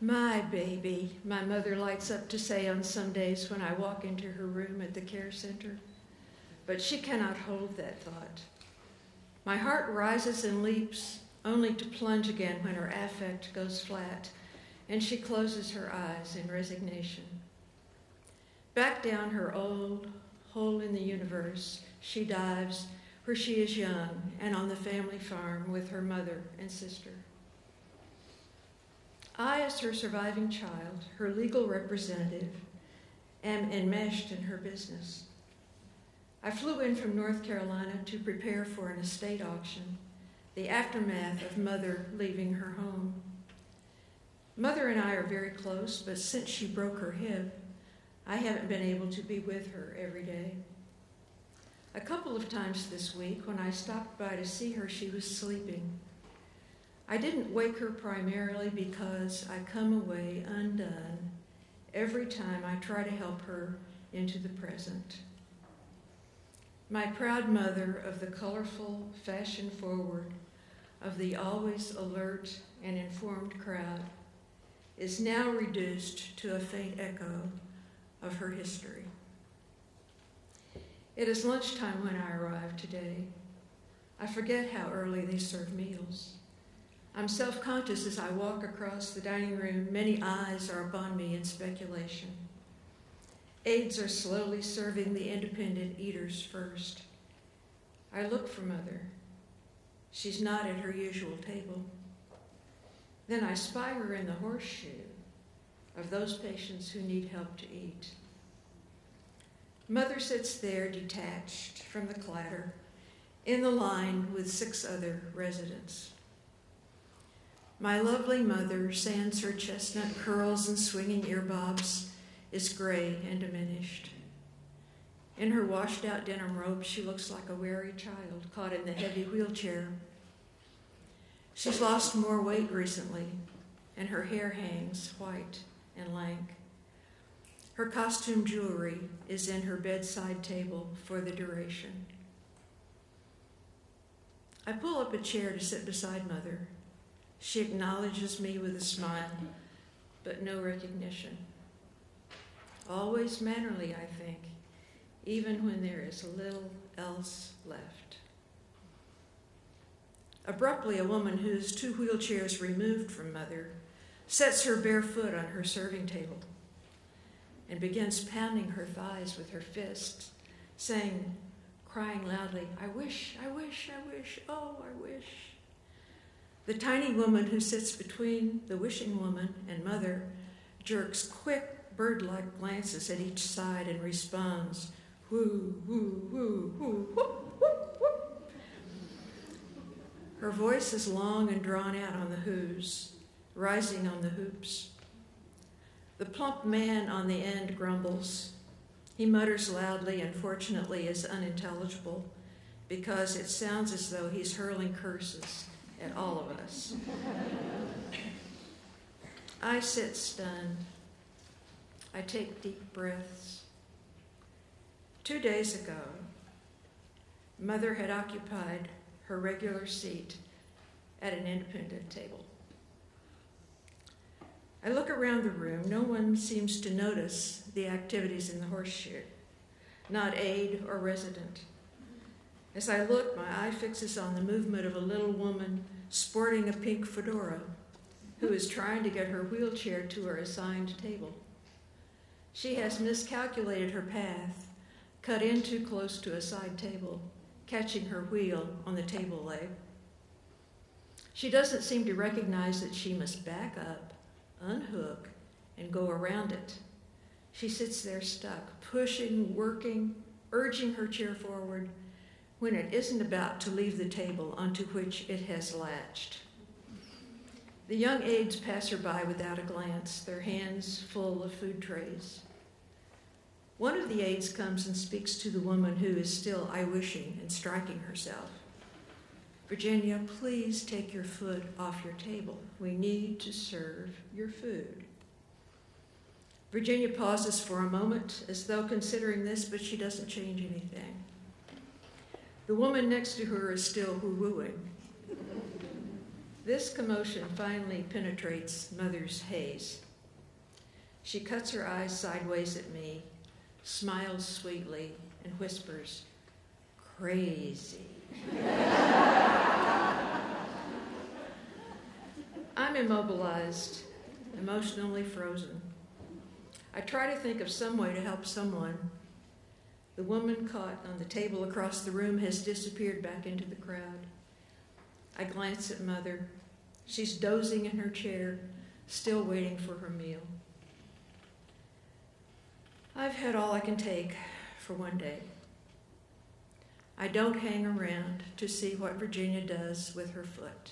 My baby, my mother lights up to say on some days when I walk into her room at the care center. But she cannot hold that thought. My heart rises and leaps, only to plunge again when her affect goes flat, and she closes her eyes in resignation. Back down her old hole in the universe, she dives where she is young and on the family farm with her mother and sister. I, as her surviving child, her legal representative, am enmeshed in her business. I flew in from North Carolina to prepare for an estate auction, the aftermath of Mother leaving her home. Mother and I are very close, but since she broke her hip, I haven't been able to be with her every day. A couple of times this week, when I stopped by to see her, she was sleeping. I didn't wake her primarily because I come away undone every time I try to help her into the present. My proud mother of the colorful, fashion-forward, of the always alert and informed crowd is now reduced to a faint echo of her history. It is lunchtime when I arrive today. I forget how early they serve meals. I'm self-conscious as I walk across the dining room. Many eyes are upon me in speculation. Aides are slowly serving the independent eaters first. I look for Mother. She's not at her usual table. Then I spy her in the horseshoe of those patients who need help to eat. Mother sits there detached from the clatter in the line with 6 other residents. My lovely mother, sans her chestnut curls and swinging earbobs, is gray and diminished. In her washed-out denim robe, she looks like a weary child caught in the heavy wheelchair. She's lost more weight recently, and her hair hangs white and lank. Her costume jewelry is in her bedside table for the duration. I pull up a chair to sit beside Mother. She acknowledges me with a smile, but no recognition. Always mannerly, I think, even when there is little else left. Abruptly, a woman who is 2 wheelchairs removed from Mother sets her bare foot on her serving table and begins pounding her thighs with her fists, saying, crying loudly, I wish, I wish, I wish, oh, I wish. The tiny woman who sits between the wishing woman and Mother jerks quick, bird-like glances at each side and responds, whoo, whoo, whoo, whoo, whoop, whoop, whoop. Her voice is long and drawn out on the whoos, rising on the hoops. The plump man on the end grumbles. He mutters loudly and fortunately is unintelligible because it sounds as though he's hurling curses at all of us. I sit stunned. I take deep breaths. 2 days ago, Mother had occupied her regular seat at an independent table. I look around the room. No one seems to notice the activities in the horseshoe, not aide or resident. As I look, my eye fixes on the movement of a little woman sporting a pink fedora who is trying to get her wheelchair to her assigned table. She has miscalculated her path, cut in too close to a side table, catching her wheel on the table leg. She doesn't seem to recognize that she must back up, unhook, and go around it. She sits there stuck, pushing, working, urging her chair forward, when it isn't about to leave the table onto which it has latched. The young aides pass her by without a glance, their hands full of food trays. One of the aides comes and speaks to the woman who is still I-wishing and striking herself. Virginia, please take your foot off your table. We need to serve your food. Virginia pauses for a moment as though considering this, but she doesn't change anything. The woman next to her is still woo-wooing. This commotion finally penetrates Mother's haze. She cuts her eyes sideways at me, smiles sweetly, and whispers, "Crazy." I'm immobilized, emotionally frozen. I try to think of some way to help someone. The woman caught on the table across the room has disappeared back into the crowd. I glance at Mother. She's dozing in her chair, still waiting for her meal. I've had all I can take for one day. I don't hang around to see what Virginia does with her foot.